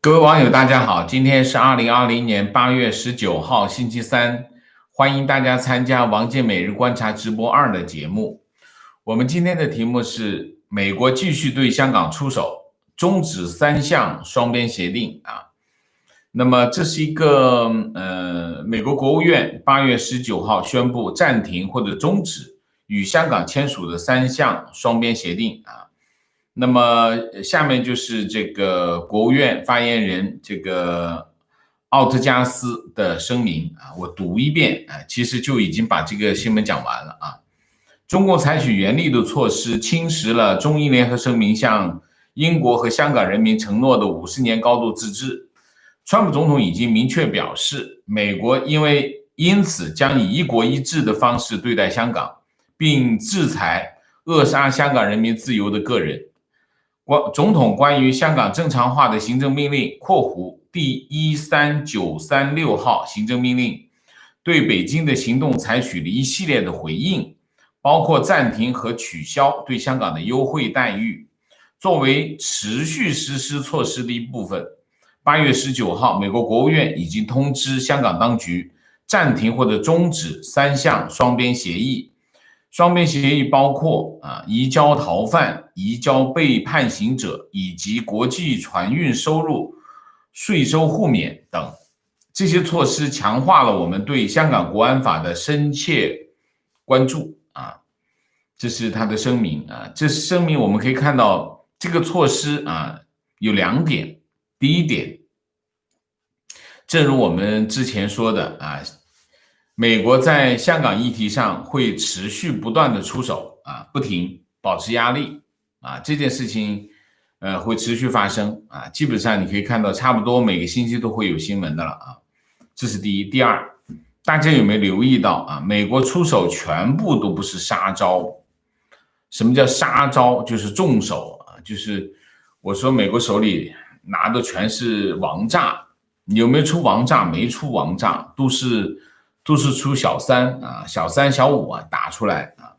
各位网友，大家好，今天是2020年8月19号，星期三，欢迎大家参加王健每日观察直播2的节目。我们今天的题目是美国继续对香港出手，终止3项双边协定啊。那么这是一个美国国务院8月19号宣布暂停或者终止与香港签署的3项双边协定啊。那么下面就是这个国务院发言人这个奥特加斯的声明啊，我读一遍啊，其实就已经把这个新闻讲完了啊。中共采取严厉的措施，侵蚀了中英联合声明向英国和香港人民承诺的50年高度自治。川普总统已经明确表示，美国因此将以一国一制的方式对待香港，并制裁扼杀香港人民自由的个人。总统关于香港正常化的行政命令第13936号行政命令对北京的行动采取了一系列的回应，包括暂停和取消对香港的优惠待遇。作为持续实施措施的一部分，8月19号，美国国务院已经通知香港当局暂停或者终止3项双边协议。双边协议包括移交逃犯、移交被判刑者以及国际船运收入税收互免等。这些措施强化了我们对香港国安法的深切关注啊。这是他的声明啊。这声明我们可以看到，这个措施啊有2点。第一点，正如我们之前说的啊。美国在香港议题上会持续不断的出手啊，不停保持压力啊，这件事情会持续发生啊，基本上你可以看到差不多每个星期都会有新闻的了啊，这是第一。第二，大家有没有留意到啊？美国出手全部都不是杀招。什么叫杀招？就是重手啊，就是我说美国手里拿的全是王炸，有没有出王炸？没出王炸，都是出小三啊，小三小五啊打出来啊。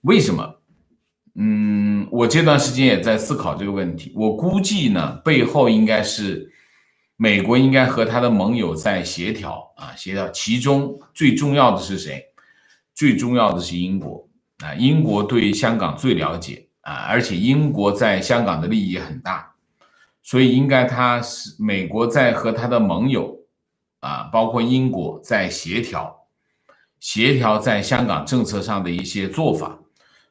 为什么？我这段时间也在思考这个问题。我估计呢，背后应该是美国应该和他的盟友在协调啊，协调。其中最重要的是谁？最重要的是英国啊，英国对香港最了解啊，而且英国在香港的利益很大，所以应该美国在和他的盟友。包括英国在协调在香港政策上的一些做法，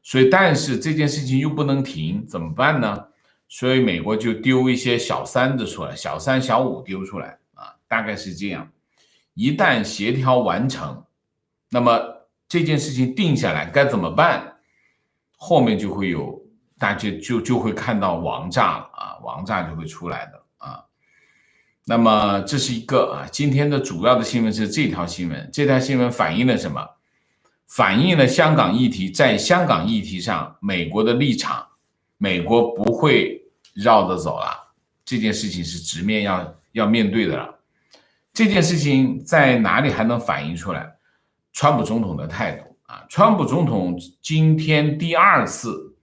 所以但是这件事情又不能停，怎么办呢？所以美国就丢一些小三的出来，小三小五丢出来啊，大概是这样。一旦协调完成，那么这件事情定下来该怎么办？后面就会有大家就会看到王炸了啊，王炸就会出来的啊。那么这是一个今天的主要的新闻是这条新闻。这条新闻反映了什么？反映了香港议题，在香港议题上美国的立场，美国不会绕着走了，这件事情是直面要面对的了。这件事情在哪里还能反映出来？川普总统的态度啊，川普总统今天第2次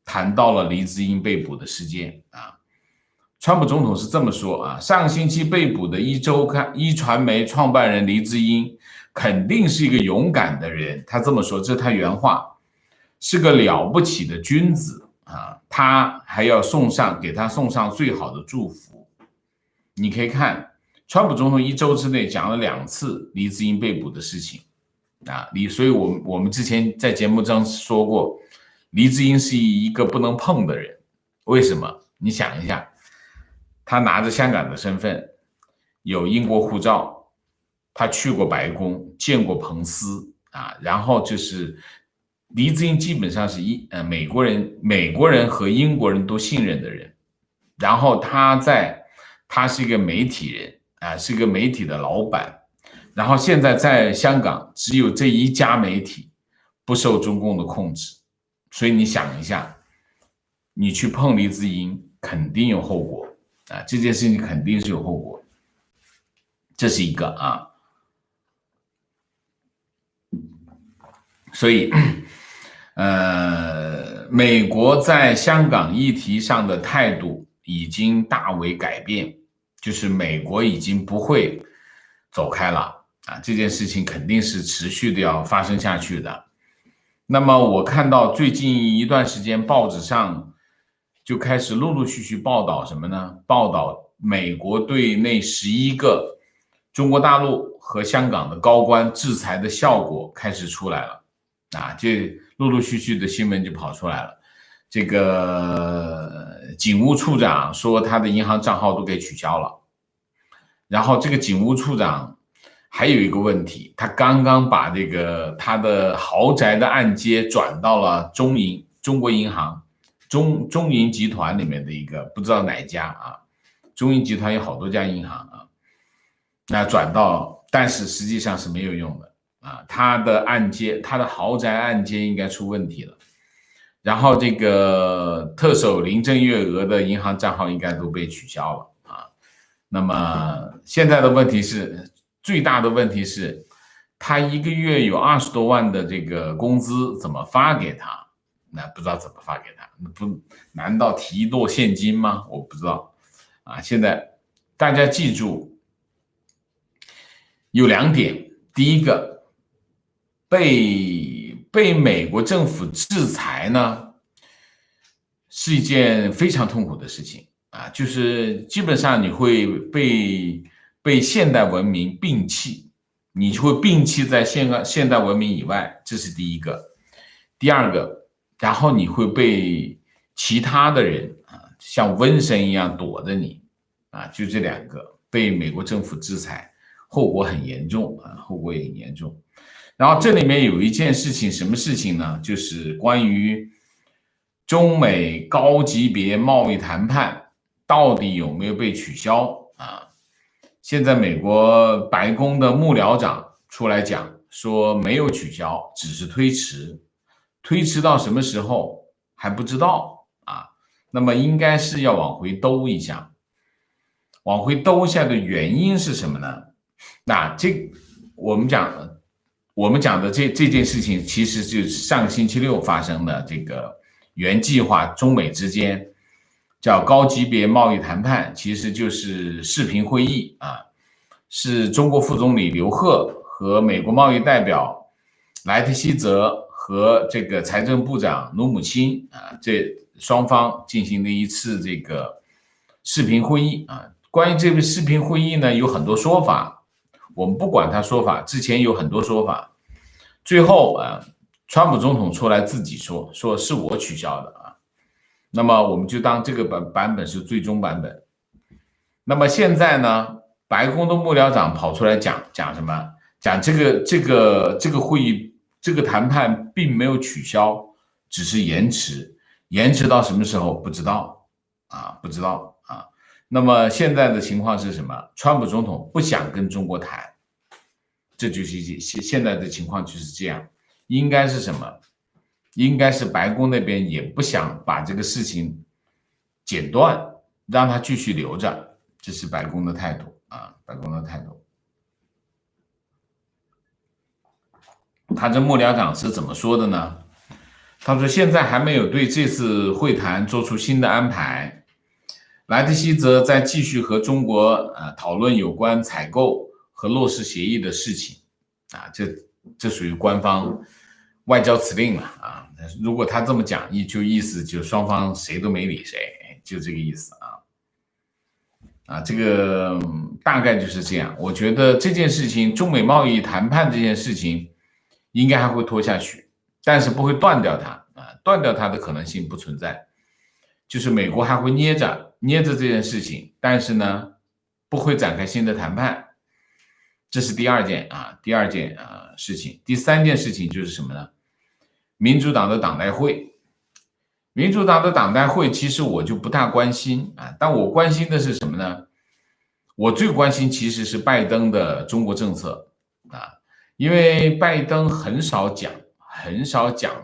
谈到了黎智英被捕的事件啊。川普总统是这么说啊，上星期被捕的一传媒创办人黎智英肯定是一个勇敢的人，他这么说，这是他原话，是个了不起的君子啊，他还要给他送上最好的祝福。你可以看，川普总统1周之内讲了2次黎智英被捕的事情啊，所以我们之前在节目中说过，黎智英是一个不能碰的人。为什么？你想一下。他拿着香港的身份，有英国护照，他去过白宫，见过彭斯啊，然后就是黎智英基本上是美国人和英国人都信任的人，然后他是一个媒体人啊，是一个媒体的老板，然后现在在香港只有这一家媒体不受中共的控制，所以你想一下，你去碰黎智英肯定有后果。这件事情肯定是有后果，这是一个啊。所以，美国在香港议题上的态度已经大为改变就是美国已经不会走开了啊，这件事情肯定是持续的要发生下去的。那么我看到最近一段时间报纸上就开始陆陆续续报道什么呢？报道美国对那11个中国大陆和香港的高官制裁的效果开始出来了啊，这陆陆续续的新闻就跑出来了。这个警务处长说他的银行账号都给取消了，然后这个警务处长还有一个问题，他刚刚把这个他的豪宅的按揭转到了中国银行中银集团里面的一个不知道哪家啊，中银集团有好多家银行啊，那转到，但是实际上是没有用的啊，他的豪宅按揭应该出问题了。然后这个特首林郑月娥的银行账号应该都被取消了啊。那么现在的问题是，最大的问题是，他一个月有20多万的这个工资怎么发给他？那不知道怎么发给他，难道提落现金吗？我不知道啊。现在大家记住有2点，第一个，被美国政府制裁呢，是一件非常痛苦的事情啊，就是基本上你会被现代文明摒弃，你就会摒弃在现代文明以外，这是第一个。第二个，然后你会被其他的人啊，像瘟神一样躲着你啊，就这2个，被美国政府制裁，后果很严重啊，后果也很严重。然后这里面有一件事情，什么事情呢？就是关于中美高级别贸易谈判到底有没有被取消啊？现在美国白宫的幕僚长出来讲说没有取消，只是推迟，推迟到什么时候还不知道啊。那么应该是要往回兜一下，往回兜一下的原因是什么呢？那我们讲的这件事情，其实就是上个星期六发生的这个原计划中美之间叫高级别贸易谈判，其实就是视频会议啊，是中国副总理刘鹤和美国贸易代表莱特希泽和这个财政部长努姆钦啊，这双方进行的一次这个视频会议啊。关于这个视频会议呢，有很多说法，我们不管他说法，之前有很多说法，最后川普总统出来自己说是我取消的啊，那么我们就当这个版本是最终版本。那么现在呢，白宫的幕僚长跑出来讲什么？讲这个会议，这个谈判并没有取消，只是延迟，延迟到什么时候不知道啊，不知道啊。那么现在的情况是什么？川普总统不想跟中国谈，这就是现在的情况就是这样。应该是什么？应该是白宫那边也不想把这个事情剪断，让他继续留着，这是白宫的态度啊，白宫的态度。他这幕僚长是怎么说的呢？他说现在还没有对这次会谈做出新的安排。莱特希泽在继续和中国讨论有关采购和落实协议的事情啊，这属于官方外交辞令了啊。如果他这么讲，意思就双方谁都没理谁，就这个意思啊。这个大概就是这样。我觉得这件事情，中美贸易谈判这件事情，应该还会拖下去，但是不会断掉它啊，断掉它的可能性不存在。就是美国还会捏着这件事情，但是呢，不会展开新的谈判。这是第二件事情。第三件事情就是什么呢？民主党的党代会。民主党的党代会其实我就不大关心啊，但我关心的是什么呢？我最关心其实是拜登的中国政策啊，因为拜登很少讲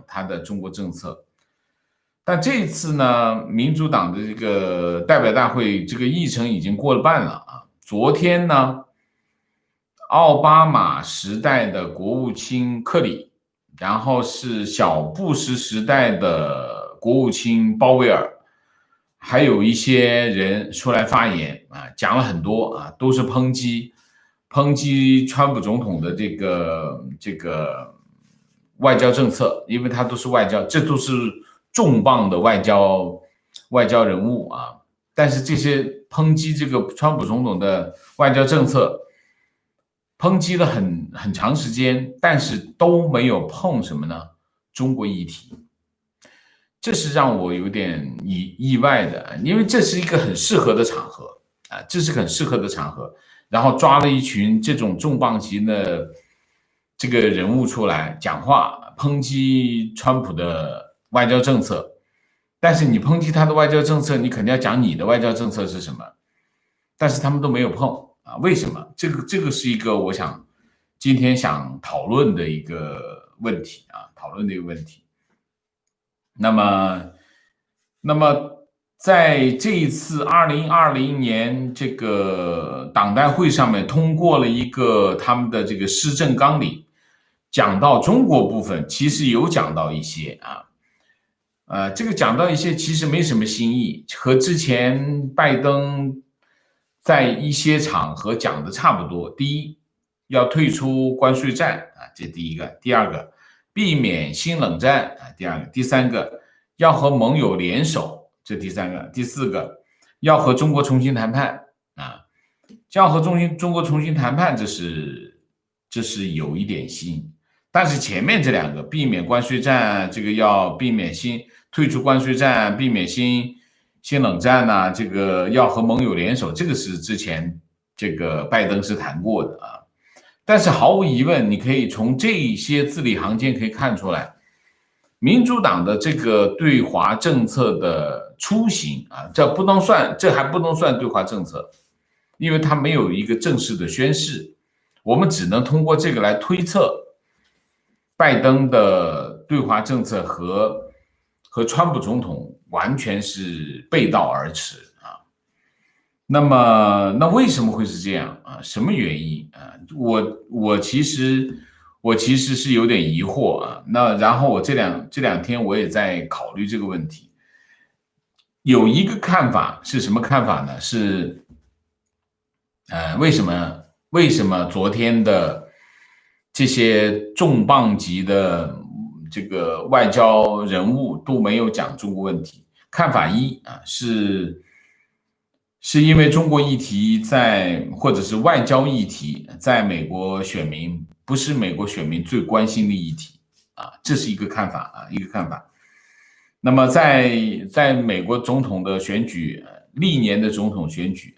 他的中国政策。但这一次呢，民主党的这个代表大会这个议程已经过了半了啊。昨天呢，奥巴马时代的国务卿克里，然后是小布什时代的国务卿鲍威尔，还有一些人出来发言啊，讲了很多啊，都是抨击川普总统的这个外交政策，因为他都是外交，这都是重磅的外交人物啊。但是这些抨击这个川普总统的外交政策，抨击了很长时间，但是都没有碰什么呢？中国议题。这是让我有点意外的，因为这是一个很适合的场合啊，这是很适合的场合。然后抓了一群这种重磅级的这个人物出来讲话，抨击川普的外交政策。但是你抨击他的外交政策，你肯定要讲你的外交政策是什么。但是他们都没有碰啊，为什么？这个是一个我想今天想讨论的一个问题啊，讨论的一个问题。那么在这一次2020年这个党代会上面通过了一个他们的这个施政纲领，讲到中国部分，其实有讲到一些啊，这个讲到一些其实没什么新意，和之前拜登在一些场合讲的差不多。第一，要退出关税战啊，这第一个；第二个，避免新冷战啊，第二个；第三个，要和盟友联手，这第三个；第四个，要和中国重新谈判啊，要和中国重新谈判，这是有一点新。但是前面这两个，避免关税战，这个要避免退出关税战，避免新冷战呐，这个要和盟友联手，这个是之前这个拜登是谈过的啊。但是毫无疑问，你可以从这些字里行间可以看出来，民主党的这个对华政策的雏形啊，这还不能算对华政策，因为它没有一个正式的宣誓，我们只能通过这个来推测拜登的对华政策和川普总统完全是背道而驰啊。那为什么会是这样啊？什么原因啊？我其实是有点疑惑啊。那然后我这两天我也在考虑这个问题。有一个看法是什么看法呢？是为什么昨天的这些重磅级的这个外交人物都没有讲中国问题？看法一啊，是因为中国议题或者是外交议题，在美国选民不是美国选民最关心的议题啊，这是一个看法啊，一个看法。那么在美国总统的选举，历年的总统选举，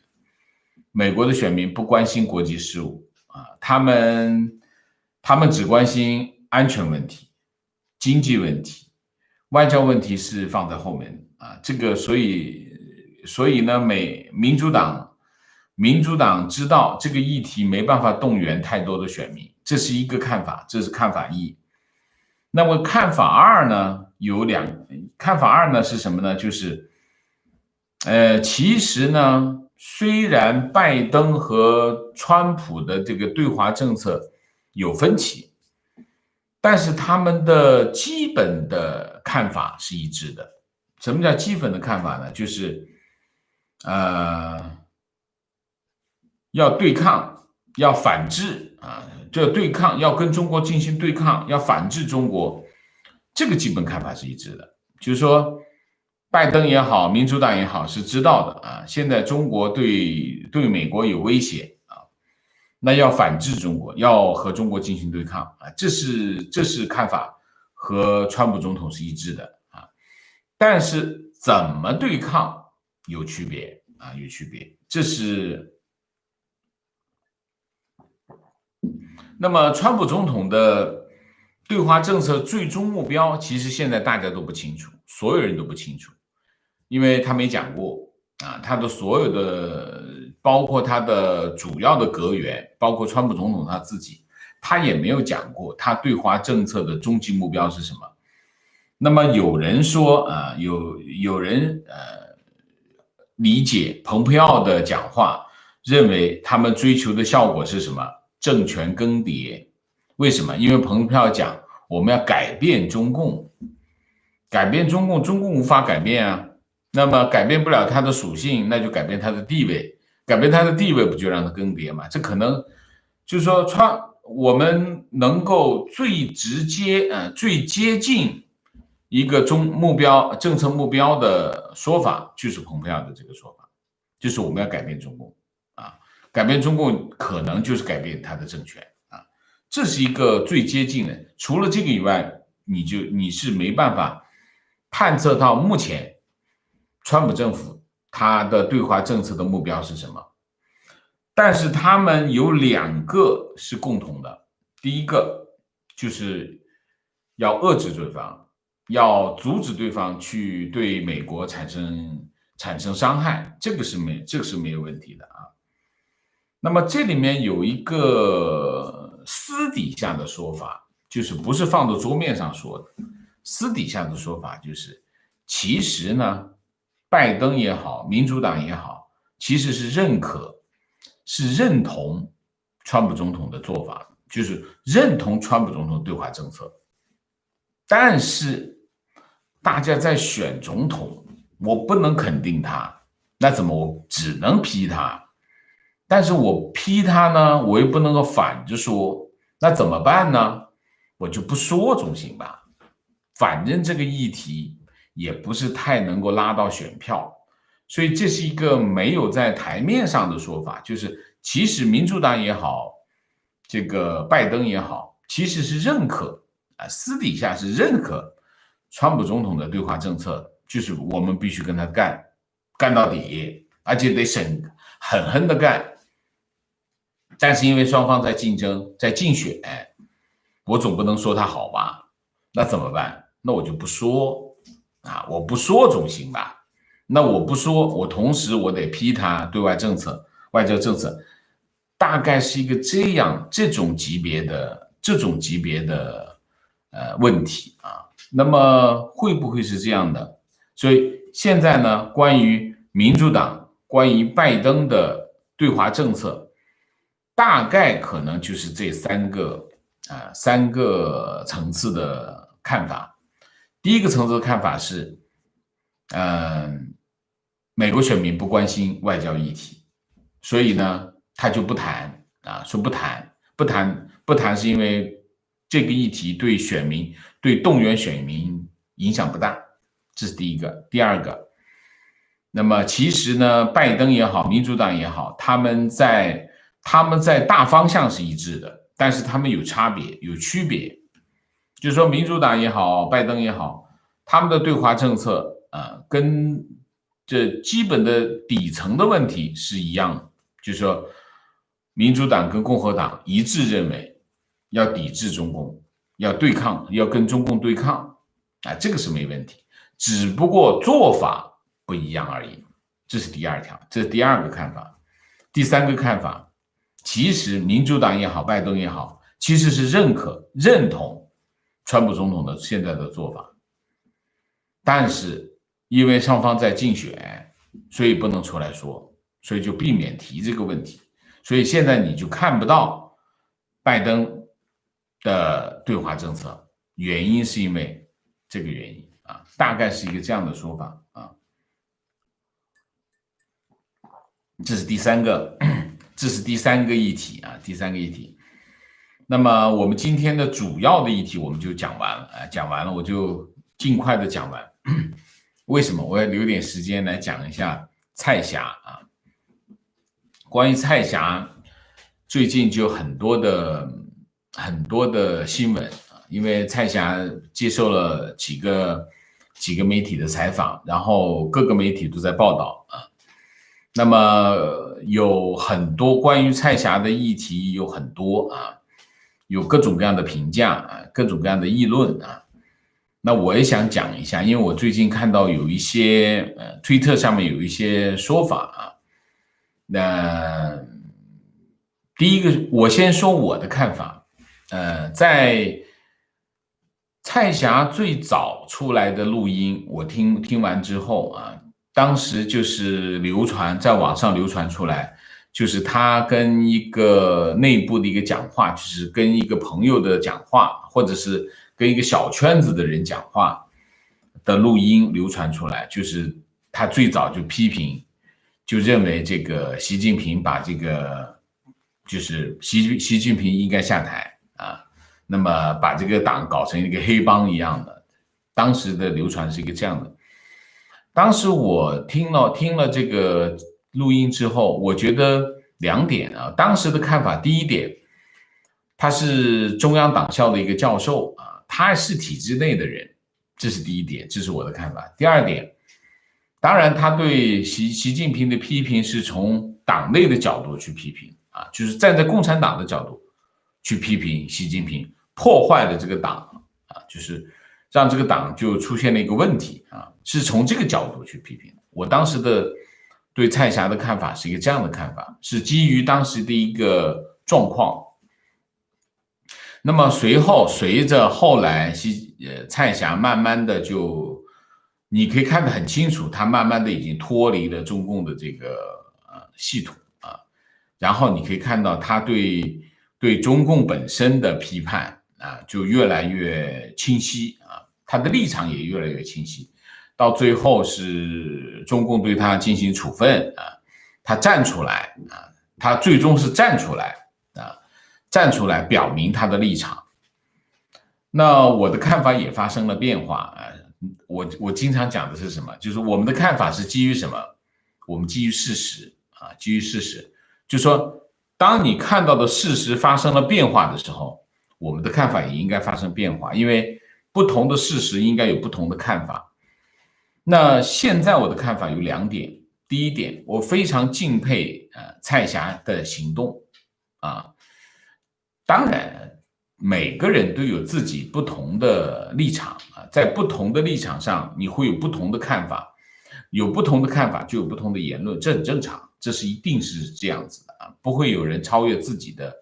美国的选民不关心国际事务啊，他们只关心安全问题、经济问题，外交问题是放在后面啊。这个所以呢，民主党知道这个议题没办法动员太多的选民，这是一个看法，这是看法一。那么看法二呢，看法二呢是什么呢？就是其实呢，虽然拜登和川普的这个对华政策有分歧，但是他们的基本的看法是一致的。什么叫基本的看法呢？就是要对抗，要反制啊，这对抗要跟中国进行对抗，要反制中国，这个基本看法是一致的。就是说，拜登也好，民主党也好，是知道的啊，现在中国对美国有威胁啊，那要反制中国，要和中国进行对抗啊，这是看法和川普总统是一致的啊，但是怎么对抗有区别啊，有区别，这是。那么，川普总统的对华政策最终目标，其实现在大家都不清楚，所有人都不清楚，因为他没讲过啊，他的所有的，包括他的主要的阁员，包括川普总统他自己，他也没有讲过他对华政策的终极目标是什么。那么有人说啊，有人理解蓬佩奥的讲话，认为他们追求的效果是什么？政权更迭。为什么？因为蓬佩奥讲我们要改变中共，中共无法改变啊，那么改变不了它的属性，那就改变它的地位，改变它的地位不就让它更迭嘛？这可能就是说我们能够最直接最接近一个政策目标的说法，就是蓬佩奥的这个说法，就是我们要改变中共啊，改变中共可能就是改变他的政权啊，这是一个最接近的。除了这个以外，你是没办法探测到目前川普政府他的对华政策的目标是什么。但是他们有2个是共同的，第一个就是要遏制对方，要阻止对方去对美国产生伤害，这个是没有问题的啊。那么这里面有一个私底下的说法，就是不是放到桌面上说的，私底下的说法就是，其实呢，拜登也好，民主党也好，其实是认同川普总统的做法，就是认同川普总统对华政策，但是大家在选总统，我不能肯定他，那怎么我只能批他？但是我批他呢，我又不能够反着说，那怎么办呢？我就不说总行吧，反正这个议题也不是太能够拉到选票，所以这是一个没有在台面上的说法，就是其实民主党也好，这个拜登也好，其实是认可私底下是认可川普总统的对华政策，就是我们必须跟他干到底，而且得狠狠的干。但是因为双方在竞争，在竞选，我总不能说他好吧？那怎么办？那我就不说我不说总行吧？那我不说，我同时我得批他对外政策、外交政策，大概是一个这种级别的问题啊。那么会不会是这样的？所以现在呢，关于民主党、关于拜登的对华政策。大概可能就是这三个层次的看法。第一个层次的看法是，美国选民不关心外交议题，所以呢，他就不谈说不谈是因为这个议题对动员选民影响不大，这是第一个。第二个，那么其实呢，拜登也好，民主党也好，他们在大方向是一致的，但是他们有差别，有区别。就是说，民主党也好，拜登也好，他们的对华政策跟这基本的底层的问题是一样的。就是说，民主党跟共和党一致认为要抵制中共，要对抗，要跟中共对抗这个是没问题，只不过做法不一样而已。这是第二条，这是第二个看法。第三个看法，其实民主党也好，拜登也好，其实是认同川普总统的现在的做法，但是因为双方在竞选，所以不能出来说，所以就避免提这个问题。所以现在你就看不到拜登的对华政策，原因是因为这个原因大概是一个这样的说法这是第三个议题第三个议题。那么我们今天的主要的议题我们就讲完了讲完了我就尽快的讲完。为什么我要留点时间来讲一下蔡霞关于蔡霞，最近就很多的新闻因为蔡霞接受了几个媒体的采访，然后各个媒体都在报道那么有很多关于蔡霞的议题，有很多有各种各样的评价各种各样的议论那我也想讲一下，因为我最近看到有一些推特上面有一些说法那第一个，我先说我的看法在蔡霞最早出来的录音，我听完之后当时就是在网上流传出来，就是他跟一个内部的一个讲话，就是跟一个朋友的讲话，或者是跟一个小圈子的人讲话的录音流传出来，就是他最早就批评，就认为这个习近平把这个就是习近平应该下台啊，那么把这个党搞成一个黑帮一样的，当时的流传是一个这样的。当时我听了这个录音之后，我觉得2点啊，当时的看法，第一点，他是中央党校的一个教授啊，他是体制内的人，这是第一点，这是我的看法。第二点，当然他对习近平的批评是从党内的角度去批评啊，就是站在共产党的角度去批评习近平破坏了这个党啊，就是让这个党就出现了一个问题啊，是从这个角度去批评。我当时的对蔡霞的看法是一个这样的看法，是基于当时的一个状况。那么随着后来蔡霞慢慢的就，你可以看得很清楚，他慢慢的已经脱离了中共的这个系统啊，然后你可以看到他对中共本身的批判啊，就越来越清晰啊，他的立场也越来越清晰，到最后是中共对他进行处分啊，他站出来啊，他最终是站出来表明他的立场。那我的看法也发生了变化啊，我经常讲的是什么？就是我们的看法是基于什么？我们基于事实啊，基于事实，就是说，当你看到的事实发生了变化的时候，我们的看法也应该发生变化，因为不同的事实应该有不同的看法。那现在我的看法有2点，第一点，我非常敬佩蔡霞的行动啊。当然，每个人都有自己不同的立场啊，在不同的立场上，你会有不同的看法，有不同的看法就有不同的言论，这很正常，这是一定是这样子的啊，不会有人超越自己的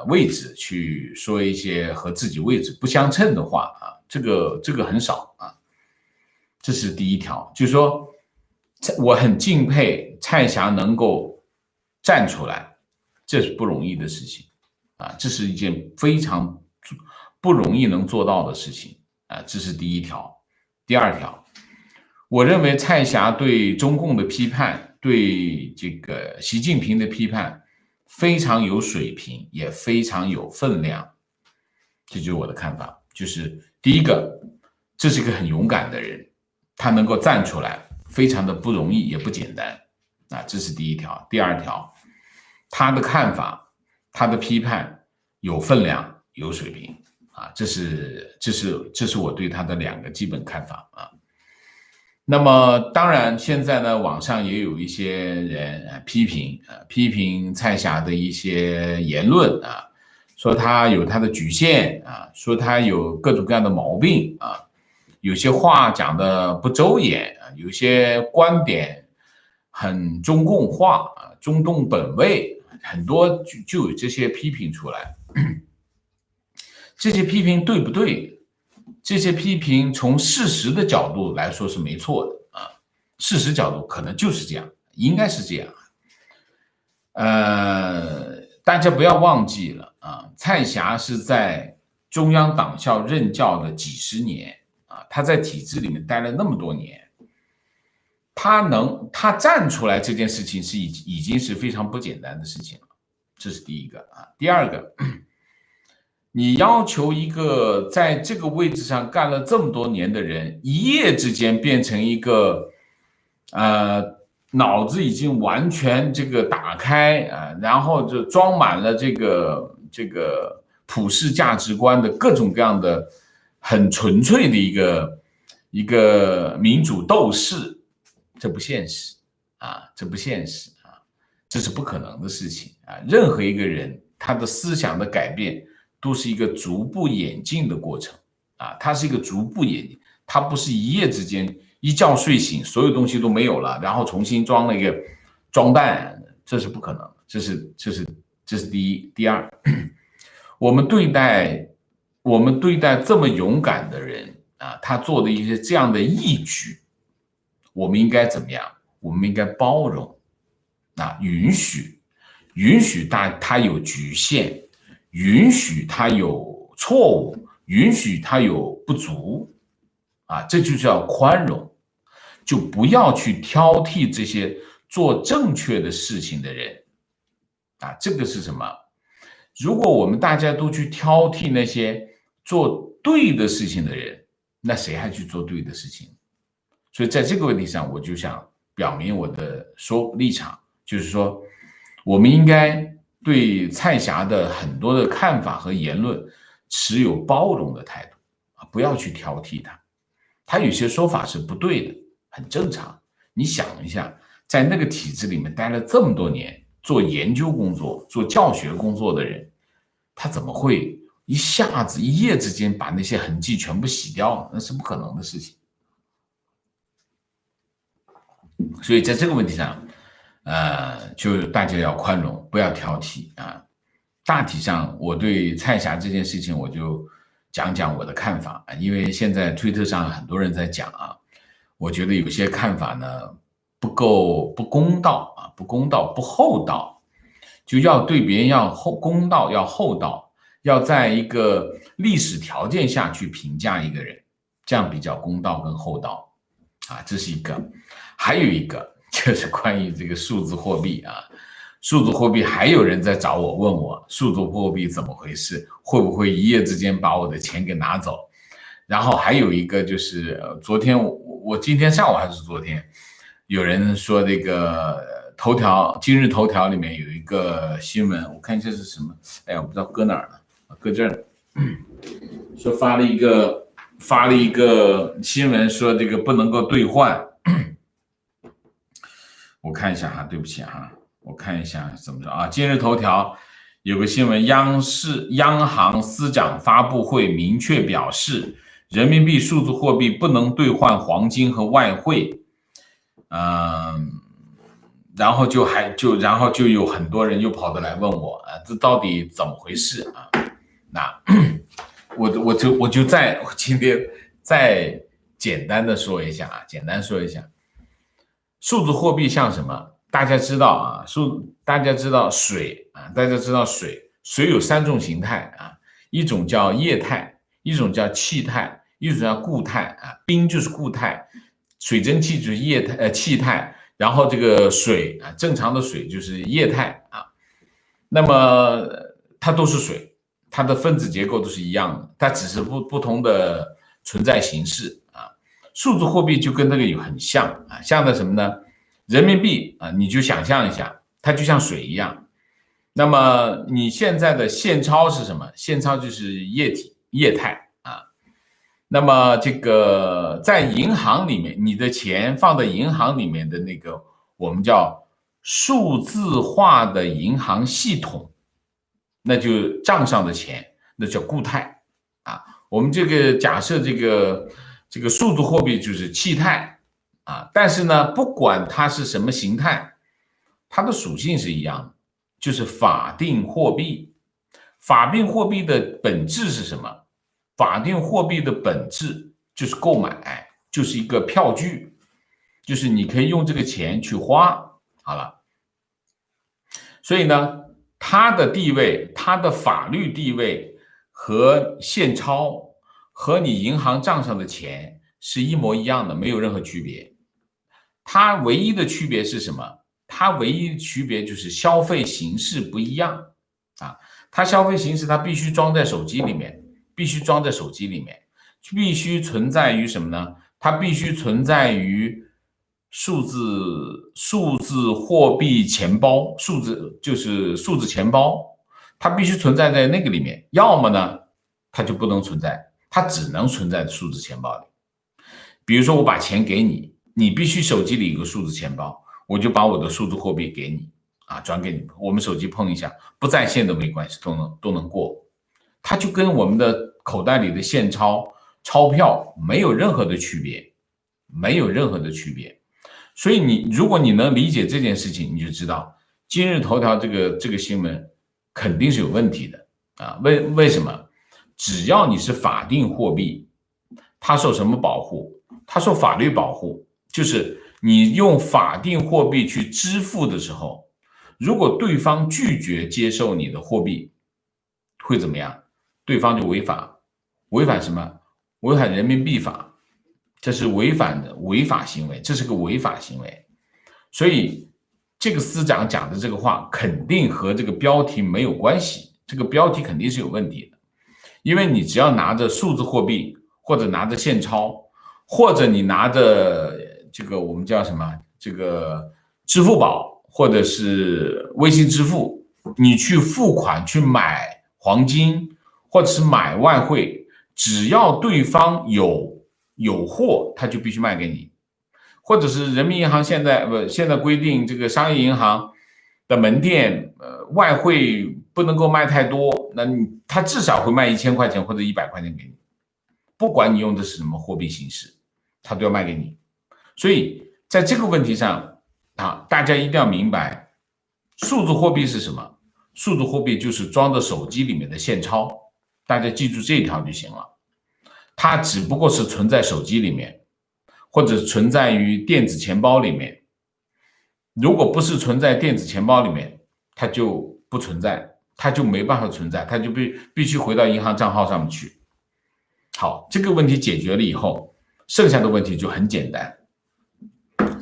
位置去说一些和自己位置不相称的话啊，这个很少啊，这是第一条，就是说我很敬佩蔡霞能够站出来，这是不容易的事情。啊，这是一件非常不容易能做到的事情啊，这是第一条。第二条，我认为蔡霞对中共的批判，对这个习近平的批判非常有水平，也非常有分量。这就是我的看法，就是第一个，这是一个很勇敢的人，他能够站出来，非常的不容易，也不简单啊，这是第一条。第二条，他的看法。他的批判有分量、有水平啊，这是我对他的2个基本看法啊。那么当然，现在呢，网上也有一些人批评蔡霞的一些言论啊，说他有他的局限啊，说他有各种各样的毛病啊，有些话讲的不周延啊，有些观点很中共化啊，中共本位。很多就有这些批评出来，这些批评对不对？这些批评从事实的角度来说是没错的啊，事实角度可能就是这样，应该是这样。大家不要忘记了啊，蔡霞是在中央党校任教的几十年啊，他在体制里面待了那么多年。他站出来这件事情是已经是非常不简单的事情了，这是第一个啊。第二个，你要求一个在这个位置上干了这么多年的人，一夜之间变成一个脑子已经完全这个打开啊，然后就装满了这个普世价值观的各种各样的很纯粹的一个民主斗士。这不现实啊，这不现实啊，这是不可能的事情啊！任何一个人，他的思想的改变都是一个逐步演进的过程啊，它是一个逐步演进，它不是一夜之间一觉睡醒，所有东西都没有了，然后重新装了一个装弹，这是不可能的，这是第一。第二，我们对待这么勇敢的人啊，他做的一些这样的义举。我们应该怎么样？我们应该包容，允许他有局限，允许他有错误，允许他有不足，这就叫宽容。就不要去挑剔这些做正确的事情的人啊。这个是什么？如果我们大家都去挑剔那些做对的事情的人，那谁还去做对的事情？所以在这个问题上，我就想表明我的立场，就是说，我们应该对蔡霞的很多的看法和言论持有包容的态度啊，不要去挑剔他。他有些说法是不对的，很正常。你想一下，在那个体制里面待了这么多年，做研究工作、做教学工作的人，他怎么会一下子一夜之间把那些痕迹全部洗掉呢？那是不可能的事情。所以在这个问题上，就大家要宽容，不要挑剔啊。大体上，我对蔡霞这件事情，我就讲讲我的看法啊。因为现在推特上很多人在讲啊，我觉得有些看法呢不公道啊，不公道，不厚道，就要对别人要公道，要厚道，要在一个历史条件下去评价一个人，这样比较公道跟厚道啊。这是一个。还有一个就是关于这个数字货币啊，数字货币还有人在找我问我数字货币怎么回事，会不会一夜之间把我的钱给拿走？然后还有一个就是昨天我今天上午还是昨天，有人说这个今日头条里面有一个新闻，我看这是什么？哎呀，我不知道搁哪儿了，搁这儿，说发了一个新闻，说这个不能够兑换。我看一下哈，对不起哈，我看一下怎么着啊？今日头条有个新闻，央行司长发布会明确表示，人民币数字货币不能兑换黄金和外汇。然后就有很多人又跑过来问我啊，这到底怎么回事啊？那我今天再简单说一下，数字货币像什么？大家知道啊，大家知道水啊，水有3种形态啊，一种叫液态，一种叫气态，一种叫固态啊。冰就是固态，水蒸气就是气态，然后这个水啊，正常的水就是液态啊。那么它都是水，它的分子结构都是一样的，它只是不同的存在形式啊。数字货币就跟这个有很像啊，像的什么呢？人民币啊，你就想象一下，它就像水一样。那么你现在的现钞是什么？现钞就是液态啊。那么这个在银行里面，你的钱放在银行里面的那个，我们叫数字化的银行系统，那就账上的钱，那叫固态啊。我们这个假设这个数字货币就是气态啊，但是呢，不管它是什么形态，它的属性是一样的，就是法定货币。法定货币的本质是什么？法定货币的本质就是购买，就是一个票据，就是你可以用这个钱去花。好了，所以呢，它的地位，它的法律地位和现钞和你银行账上的钱是一模一样的，没有任何区别。它唯一的区别是什么？它唯一的区别就是消费形式不一样啊。它消费形式它必须装在手机里面，必须存在于什么呢？它必须存在于数字货币钱包，就是数字钱包，它必须存在在那个里面，要么呢它就不能存在，它只能存在数字钱包里。比如说我把钱给你，你必须手机里有个数字钱包，我就把我的数字货币给你啊，转给你，我们手机碰一下，不在线都没关系，都能过。它就跟我们的口袋里的现钞票没有任何的区别，所以如果你能理解这件事情，你就知道今日头条这个新闻肯定是有问题的啊。为什么？只要你是法定货币，它受什么保护？它受法律保护，就是你用法定货币去支付的时候，如果对方拒绝接受你的货币，会怎么样？对方就违反什么？违反人民币法这是违法行为，这是个违法行为。所以这个司长讲的这个话肯定和这个标题没有关系，这个标题肯定是有问题的。因为你只要拿着数字货币，或者拿着现钞，或者你拿着这个我们叫什么这个支付宝或者是微信支付，你去付款去买黄金或者是买外汇，只要对方有货，他就必须卖给你。或者是人民银行现在规定，这个商业银行的门店外汇不能够卖太多，那他至少会卖1000块钱或者100块钱给你，不管你用的是什么货币形式，他都要卖给你。所以在这个问题上大家一定要明白，数字货币是什么？数字货币就是装在手机里面的现钞，大家记住这一条就行了。它只不过是存在手机里面，或者存在于电子钱包里面。如果不是存在电子钱包里面，它就不存在，它就没办法存在，它就必须回到银行账号上面去。好，这个问题解决了以后，剩下的问题就很简单。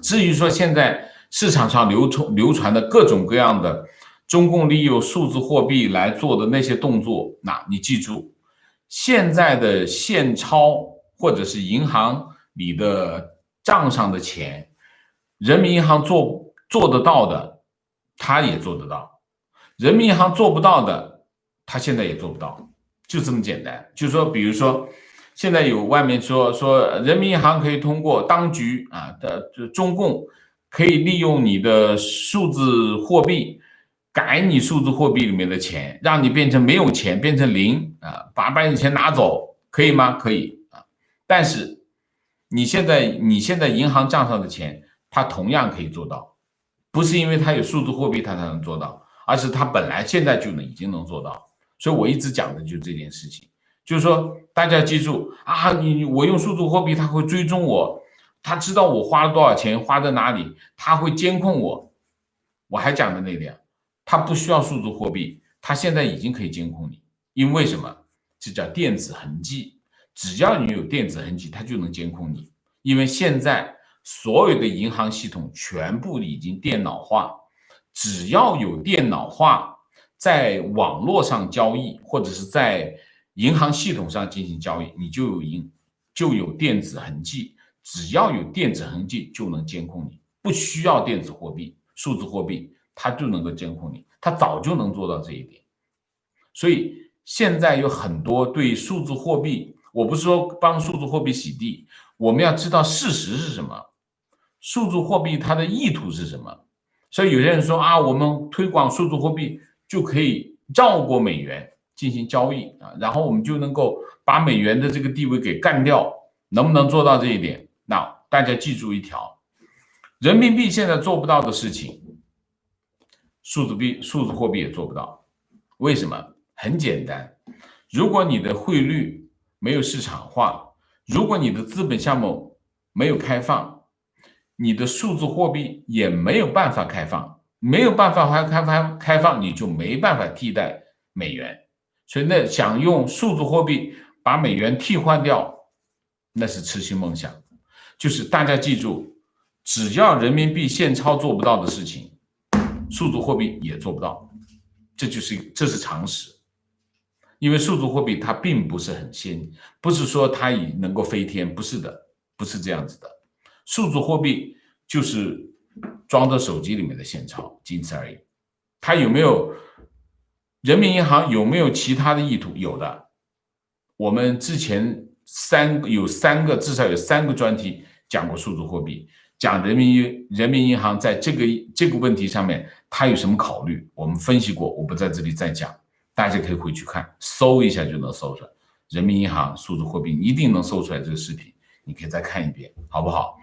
至于说现在市场上流传的各种各样的中共利用数字货币来做的那些动作，那你记住，现在的现钞或者是银行里的账上的钱，人民银行做得到的，他也做得到；人民银行做不到的，他现在也做不到，就这么简单。就是说，比如说，现在有外面说人民银行可以通过当局的中共可以利用你的数字货币改你数字货币里面的钱，让你变成没有钱，变成零把你钱拿走，可以吗？可以但是你现在银行账上的钱，它同样可以做到，不是因为它有数字货币它才能做到，而是它本来现在就已经能做到。所以我一直讲的就是这件事情，就是说大家记住我用数字货币，它会追踪我，它知道我花了多少钱，花在哪里，它会监控我。我还讲的那点，它不需要数字货币，它现在已经可以监控你，因为什么？这叫电子痕迹，只要你有电子痕迹，它就能监控你。因为现在所有的银行系统全部已经电脑化，只要有电脑化，在网络上交易或者是在银行系统上进行交易，你就有电子痕迹，只要有电子痕迹就能监控你，不需要电子货币、数字货币，它就能够监控你，它早就能做到这一点。所以现在有很多对数字货币，我不是说帮数字货币洗地，我们要知道事实是什么，数字货币它的意图是什么。所以有些人说我们推广数字货币就可以绕过美元进行交易然后我们就能够把美元的这个地位给干掉，能不能做到这一点？那大家记住一条，人民币现在做不到的事情，数字货币也做不到。为什么？很简单，如果你的汇率没有市场化，如果你的资本项目没有开放，你的数字货币也没有办法开放，没有办法开放，你就没办法替代美元。所以那想用数字货币把美元替换掉，那是痴心梦想。就是大家记住，只要人民币现钞做不到的事情，数字货币也做不到，这是常识。因为数字货币它并不是很先，不是说它能够飞天，不是的，不是这样子的。数字货币就是装在手机里面的现钞，仅此而已。它有没有人民银行有没有其他的意图？有的。我们之前至少有三个专题讲过数字货币，讲人民银行在这个问题上面它有什么考虑，我们分析过，我不在这里再讲，大家可以回去看，搜一下就能搜出来。人民银行数字货币一定能搜出来这个视频，你可以再看一遍，好不好？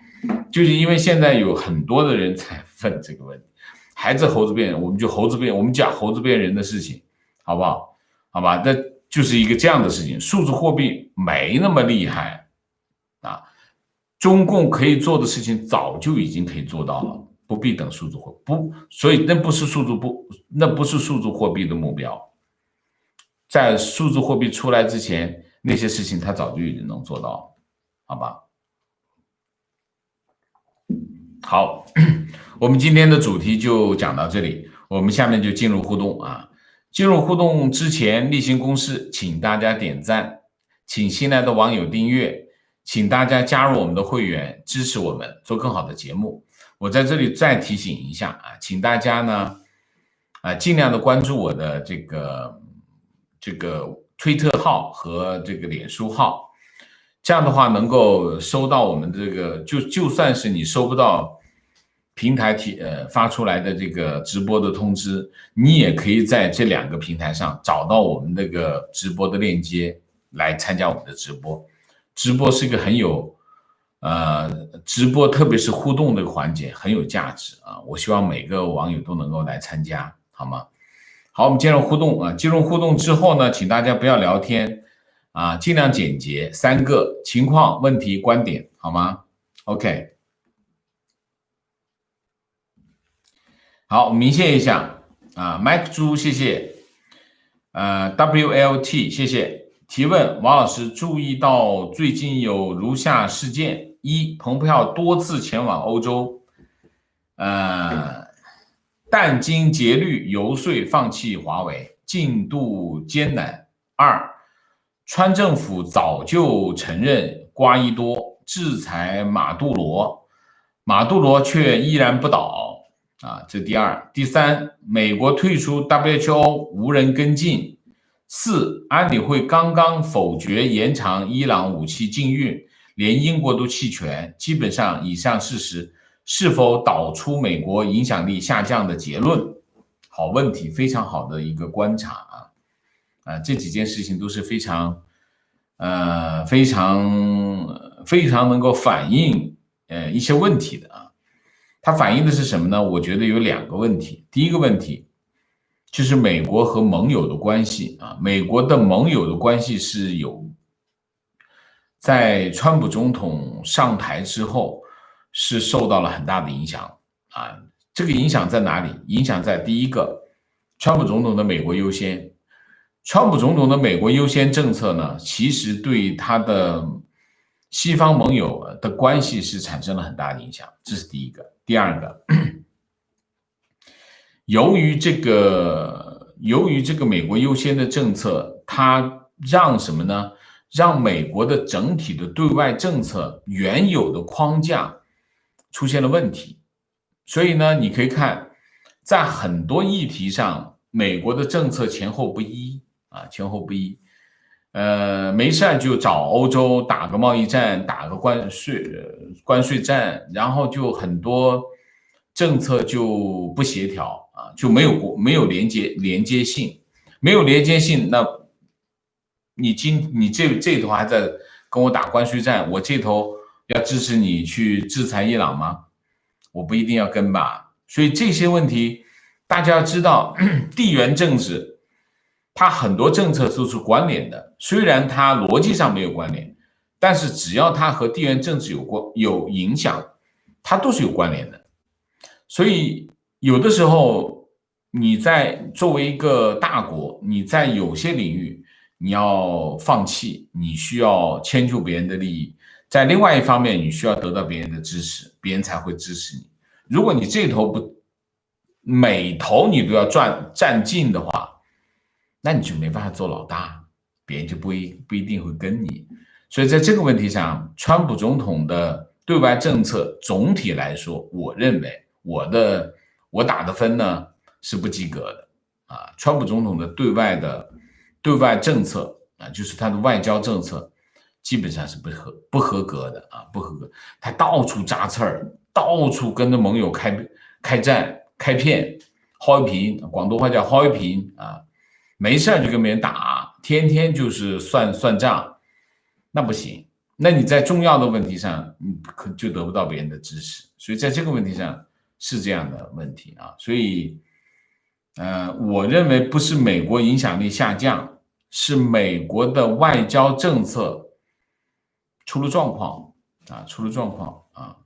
就是因为现在有很多的人在问这个问题，还是猴子变人，我们讲猴子变人的事情，好不好？好吧，那就是一个这样的事情。数字货币没那么厉害中共可以做的事情早就已经可以做到了，不必等数字货币，所以那不是数字货币的目标。在数字货币出来之前，那些事情他早就已经能做到了，好吧？好，我们今天的主题就讲到这里，我们下面就进入互动啊。进入互动之前，例行公事，请大家点赞，请新来的网友订阅，请大家加入我们的会员，支持我们做更好的节目。我在这里再提醒一下啊，请大家呢尽量的关注我的这个推特号和这个脸书号，这样的话能够收到我们这个就算是你收不到平台发出来的这个直播的通知，你也可以在这2个平台上找到我们这个直播的链接来参加我们的直播。直播是一个很有直播特别是互动的环节很有价值啊，我希望每个网友都能够来参加，好吗？好，我们进入互动啊。进入互动之后呢，请大家不要聊天啊，尽量简洁，3个情况、问题、观点，好吗 ？OK。好，明谢一下啊 ，Mike 猪，谢谢。WLT， 谢谢。提问：王老师注意到最近有如下事件：一，蓬佩奥多次前往欧洲，殚精竭虑游说放弃华为，进度艰难。2，川政府早就承认瓜伊多制裁马杜罗，马杜罗却依然不倒啊，这第2。第3，美国退出 WHO 无人跟进。4，安理会刚刚否决延长伊朗武器禁运，连英国都弃权，基本上以上事实是否导出美国影响力下降的结论？好问题，非常好的一个观察这几件事情都是非常能够反映一些问题的啊。它反映的是什么呢？我觉得有2个问题。第一个问题就是美国和盟友的关系啊，美国的盟友的关系是在川普总统上台之后是受到了很大的影响啊。这个影响在哪里？影响在第一个，川普总统的美国优先。川普总统的美国优先政策呢，其实对他的西方盟友的关系是产生了很大的影响，这是第一个。第2个，由于这个美国优先的政策，它让什么呢？让美国的整体的对外政策原有的框架出现了问题。所以呢，你可以看在很多议题上，美国的政策前后不一啊，前后不一。没事就找欧洲打个贸易战，打个关税战，然后就很多政策就不协调啊，就没有连接性，没有连接性，那你这头还在跟我打关税战，我这头要支持你去制裁伊朗吗？我不一定要跟吧。所以这些问题大家要知道，地缘政治它很多政策都是关联的，虽然它逻辑上没有关联，但是只要它和地缘政治有影响，它都是有关联的。所以有的时候你作为一个大国，你在有些领域你要放弃，你需要迁就别人的利益，在另外一方面你需要得到别人的支持，别人才会支持你。如果你这头每头你都要占尽的话，那你就没办法做老大，别人就不一定会跟你。所以在这个问题上，川普总统的对外政策总体来说，我认为我打的分呢是不及格的啊。川普总统的对外政策啊，就是他的外交政策基本上是不合格的啊，不合格。他到处扎刺儿，到处跟着盟友开战开片，薅一瓶，广东话叫薅一瓶啊。没事就跟别人打，天天就是算账，那不行。那你在重要的问题上，你就得不到别人的支持。所以在这个问题上是这样的问题啊。所以，我认为不是美国影响力下降，是美国的外交政策出了状况啊，出了状况啊。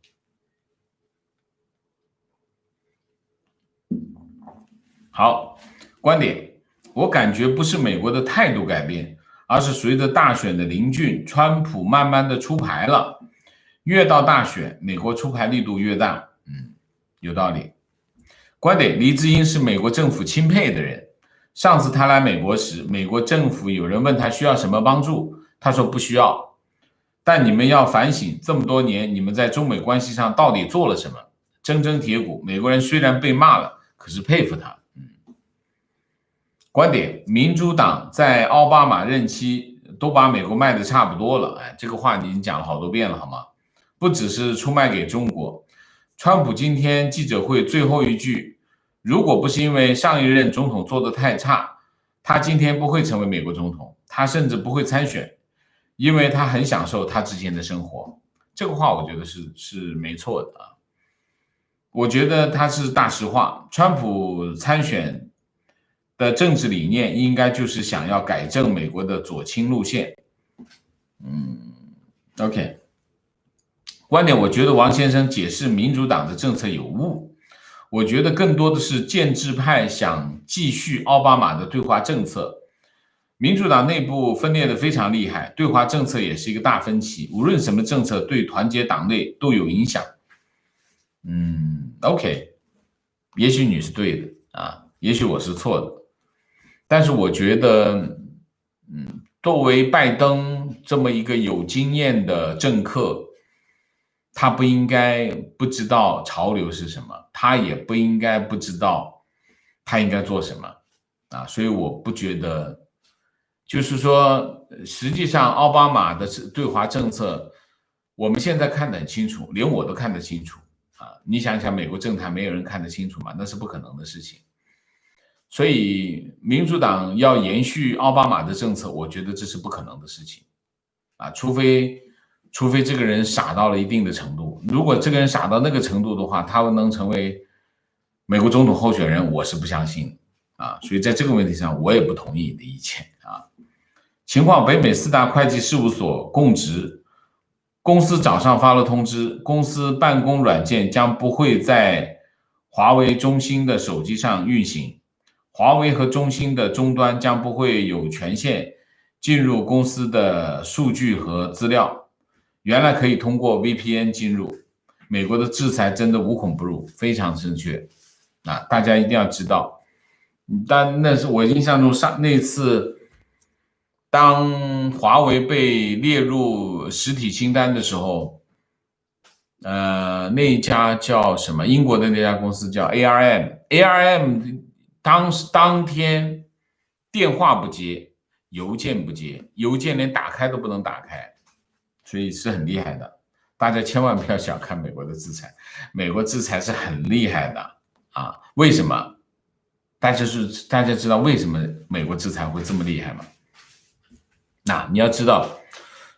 好，观点。我感觉不是美国的态度改变，而是随着大选的临近，川普慢慢的出牌了。越到大选，美国出牌力度越大。有道理。观点：黎智英是美国政府钦佩的人。上次他来美国时，美国政府有人问他需要什么帮助，他说不需要。但你们要反省，这么多年你们在中美关系上到底做了什么？铮铮铁骨，美国人虽然被骂了，可是佩服他。观点：民主党在奥巴马任期都把美国卖的差不多了。这个话你已经讲了好多遍了，好吗？不只是出卖给中国。川普今天记者会最后一句，如果不是因为上一任总统做得太差，他今天不会成为美国总统，他甚至不会参选，因为他很享受他之前的生活。这个话我觉得是没错的啊。我觉得他是大实话，川普参选的政治理念应该就是想要改正美国的左倾路线。OK。观点：我觉得王先生解释民主党的政策有误，我觉得更多的是建制派想继续奥巴马的对华政策。民主党内部分裂的非常厉害，对华政策也是一个大分歧，无论什么政策对团结党内都有影响。OK， 也许你是对的啊，也许我是错的，但是我觉得作为拜登这么一个有经验的政客，他不应该不知道潮流是什么，他也不应该不知道他应该做什么啊，所以我不觉得，就是说，实际上奥巴马的对华政策，我们现在看得很清楚，连我都看得清楚啊。你想想，美国政坛没有人看得清楚吗？那是不可能的事情。所以，民主党要延续奥巴马的政策，我觉得这是不可能的事情啊，除非这个人傻到了一定的程度。如果这个人傻到那个程度的话，他能成为美国总统候选人，我是不相信啊。所以在这个问题上，我也不同意你的意见啊。情况：北美4大会计事务所供职，公司早上发了通知，公司办公软件将不会在华为、中兴的手机上运行，华为和中兴的终端将不会有权限进入公司的数据和资料。原来可以通过 VPN 进入，美国的制裁真的无孔不入，非常正确啊！大家一定要知道。但那是我印象中那次，当华为被列入实体清单的时候，那一家叫什么？英国的那家公司叫 ARM，ARM 当天电话不接，邮件不接，邮件连打开都不能打开。所以是很厉害的，大家千万不要小看美国的制裁，美国制裁是很厉害的啊！为什么？大家知道为什么美国制裁会这么厉害吗？那你要知道，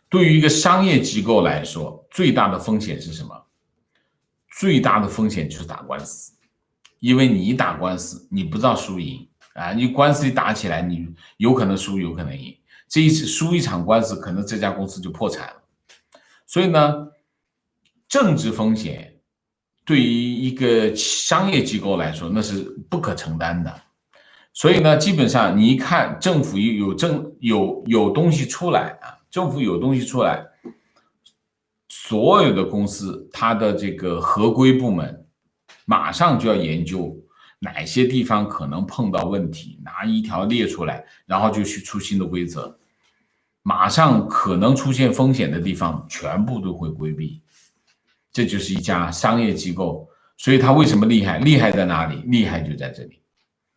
对于一个商业机构来说，最大的风险是什么？最大的风险就是打官司，因为你一打官司，你不知道输赢啊！你官司一打起来，你有可能输，有可能赢。这一次输一场官司，可能这家公司就破产了。所以呢，政治风险对于一个商业机构来说，那是不可承担的。所以呢，基本上你一看政府有东西出来啊，政府有东西出来，所有的公司它的这个合规部门马上就要研究哪些地方可能碰到问题，拿一条列出来，然后就去出新的规则。马上可能出现风险的地方全部都会规避，这就是一家商业机构。所以它为什么厉害？厉害在哪里？厉害就在这里。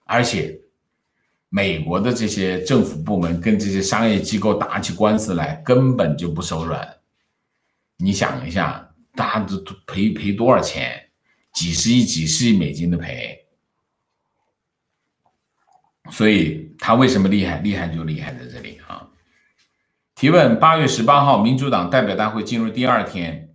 而且美国的这些政府部门跟这些商业机构打起官司来根本就不手软。你想一下，大家都赔多少钱？几十亿美金的赔。所以它为什么厉害？厉害就厉害在这里啊。提问：8月18号，民主党代表大会进入第2天，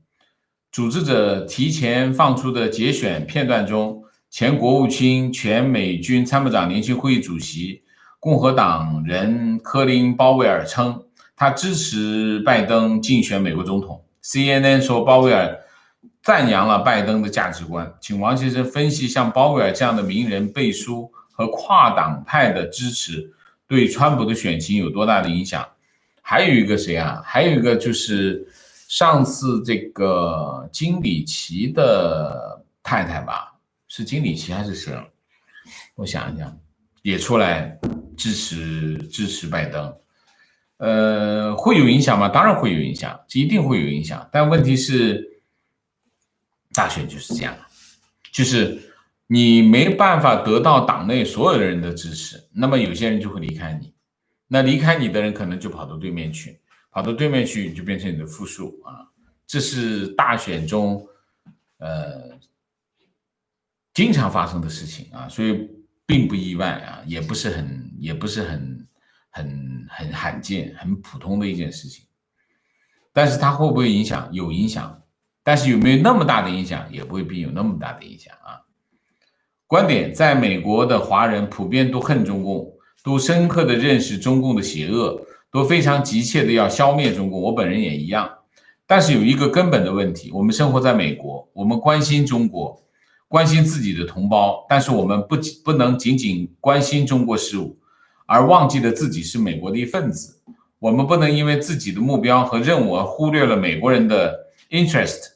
组织者提前放出的节选片段中，前国务卿、前美军参谋长联席会议主席、共和党人科林·鲍威尔称，他支持拜登竞选美国总统。CNN 说，鲍威尔赞扬了拜登的价值观。请王先生分析像鲍威尔这样的名人背书和跨党派的支持对川普的选情有多大的影响？还有一个谁啊？还有一个就是上次这个金里奇的太太吧，是金里奇还是谁？我想一想，也出来支持拜登。会有影响吗？当然会有影响，一定会有影响。但问题是，大选就是这样，就是你没办法得到党内所有的人的支持，那么有些人就会离开你。那离开你的人可能就跑到对面去，跑到对面去就变成你的负数啊。这是大选中经常发生的事情啊，所以并不意外啊，也不是很罕见、很普通的一件事情。但是它会不会影响？有影响，但是有没有那么大的影响？也不会必有那么大的影响啊。观点：在美国的华人普遍都恨中共，都深刻的认识中共的邪恶，都非常急切的要消灭中共。我本人也一样。但是有一个根本的问题，我们生活在美国，我们关心中国，关心自己的同胞，但是我们不能仅仅关心中国事务，而忘记了自己是美国的一份子。我们不能因为自己的目标和任务而忽略了美国人的 interest。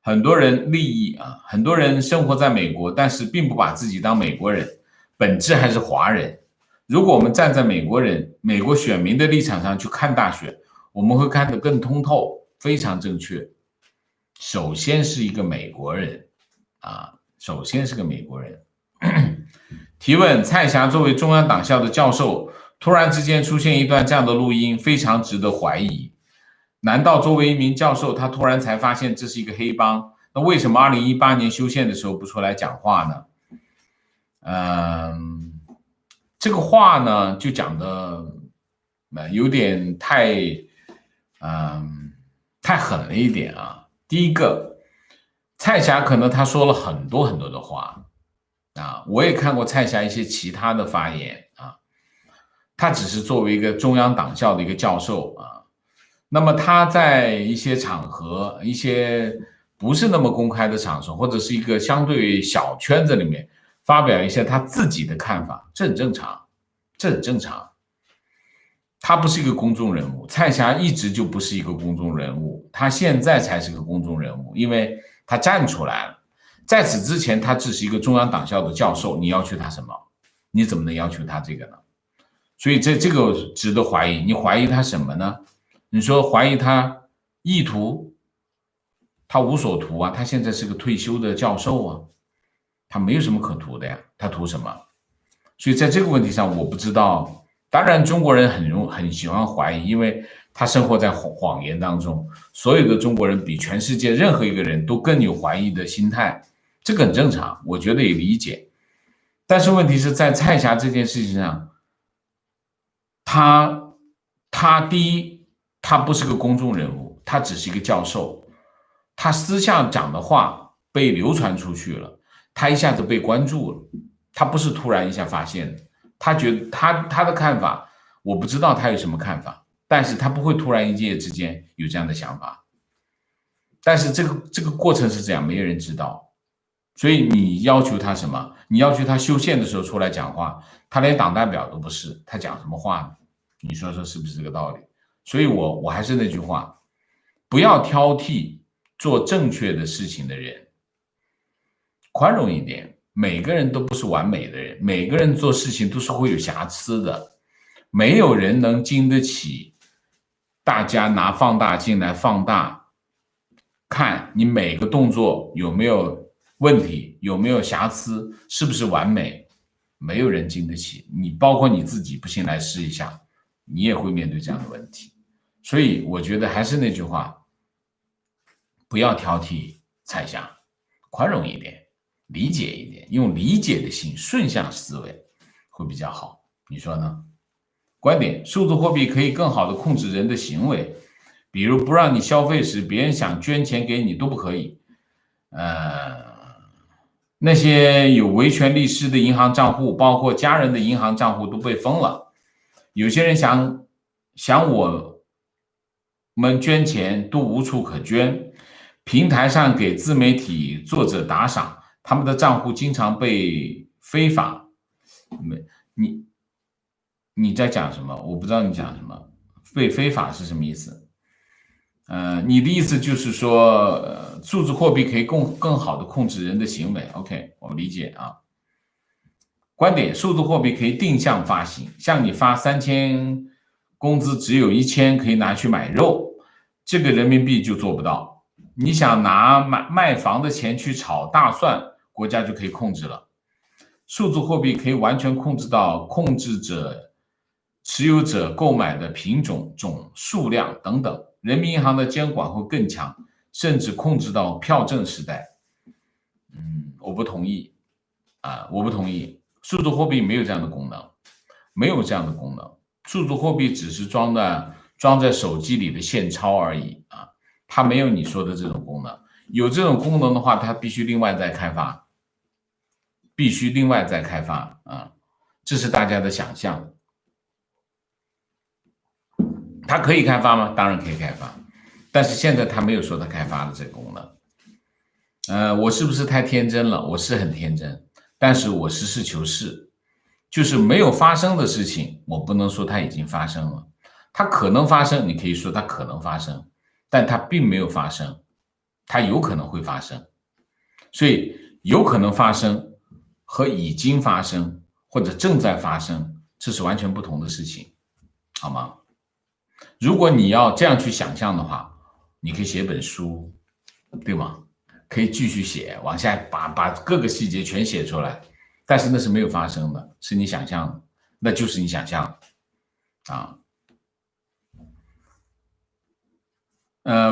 很多人利益啊，很多人生活在美国，但是并不把自己当美国人，本质还是华人。如果我们站在美国人、美国选民的立场上去看大选，我们会看得更通透，非常正确。首先是一个美国人啊，首先是个美国人。提问：蔡霞作为中央党校的教授，突然之间出现一段这样的录音，非常值得怀疑。难道作为一名教授，他突然才发现这是一个黑帮？那为什么2018年修宪的时候不出来讲话呢？这个话呢，就讲的有点太狠了一点啊。第一个，蔡霞可能他说了很多很多的话啊，我也看过蔡霞一些其他的发言啊，他只是作为一个中央党校的一个教授啊，那么他在一些场合，一些不是那么公开的场所，或者是一个相对小圈子里面发表一些他自己的看法，这很正常，这很正常。他不是一个公众人物，蔡霞一直就不是一个公众人物，他现在才是个公众人物，因为他站出来了。在此之前，他只是一个中央党校的教授，你要求他什么？你怎么能要求他这个呢？所以这个值得怀疑。你怀疑他什么呢？你说怀疑他意图，他无所图啊，他现在是个退休的教授啊，他没有什么可图的呀，他图什么？所以在这个问题上，我不知道。当然，中国人很喜欢怀疑，因为他生活在谎言当中。所有的中国人比全世界任何一个人都更有怀疑的心态，这个很正常，我觉得也理解。但是问题是在蔡霞这件事情上，他第一，他不是个公众人物，他只是一个教授，他私下讲的话被流传出去了，他一下子被关注了，他不是突然一下发现的。他觉得他的看法，我不知道他有什么看法，但是他不会突然一夜之间有这样的想法。但是这个过程是这样，没有人知道。所以你要求他什么？你要求他修宪的时候出来讲话，他连党代表都不是，他讲什么话呢？你说说是不是这个道理？所以我还是那句话，不要挑剔做正确的事情的人，宽容一点。每个人都不是完美的人，每个人做事情都是会有瑕疵的，没有人能经得起大家拿放大镜来放大，看你每个动作有没有问题，有没有瑕疵，是不是完美，没有人经得起。你包括你自己，不信来试一下，你也会面对这样的问题。所以我觉得还是那句话，不要挑剔蔡霞，宽容一点，理解一点，用理解的心，顺向思维会比较好，你说呢？观点：数字货币可以更好的控制人的行为，比如不让你消费时，别人想捐钱给你都不可以。那些有维权律师的银行账户，包括家人的银行账户都被封了。有些人想我们捐钱都无处可捐，平台上给自媒体作者打赏，他们的账户经常被非法。你在讲什么？我不知道你讲什么。被非法是什么意思？你的意思就是说，数字货币可以更好的控制人的行为。OK， 我理解啊。观点：数字货币可以定向发行，向你发3000，工资只有1000，可以拿去买肉，这个人民币就做不到。你想拿卖房的钱去炒大蒜，国家就可以控制了。数字货币可以完全控制到控制者、持有者购买的品种、数量等等。人民银行的监管会更强，甚至控制到票证时代。我不同意我不同意。数字货币没有这样的功能，没有这样的功能。数字货币只是装在手机里的现钞而已啊，它没有你说的这种功能。有这种功能的话，它必须另外再开发，啊，这是大家的想象。它可以开发吗？当然可以开发，但是现在它没有说它开发的这个功能。我是不是太天真了？我是很天真。但是我实事求是，就是没有发生的事情，我不能说它已经发生了，它可能发生，你可以说它可能发生，但它并没有发生，它有可能会发生。所以有可能发生和已经发生或者正在发生，这是完全不同的事情，好吗？如果你要这样去想象的话，你可以写本书，对吗？可以继续写，往下把各个细节全写出来，但是那是没有发生的，是你想象的，那就是你想象啊。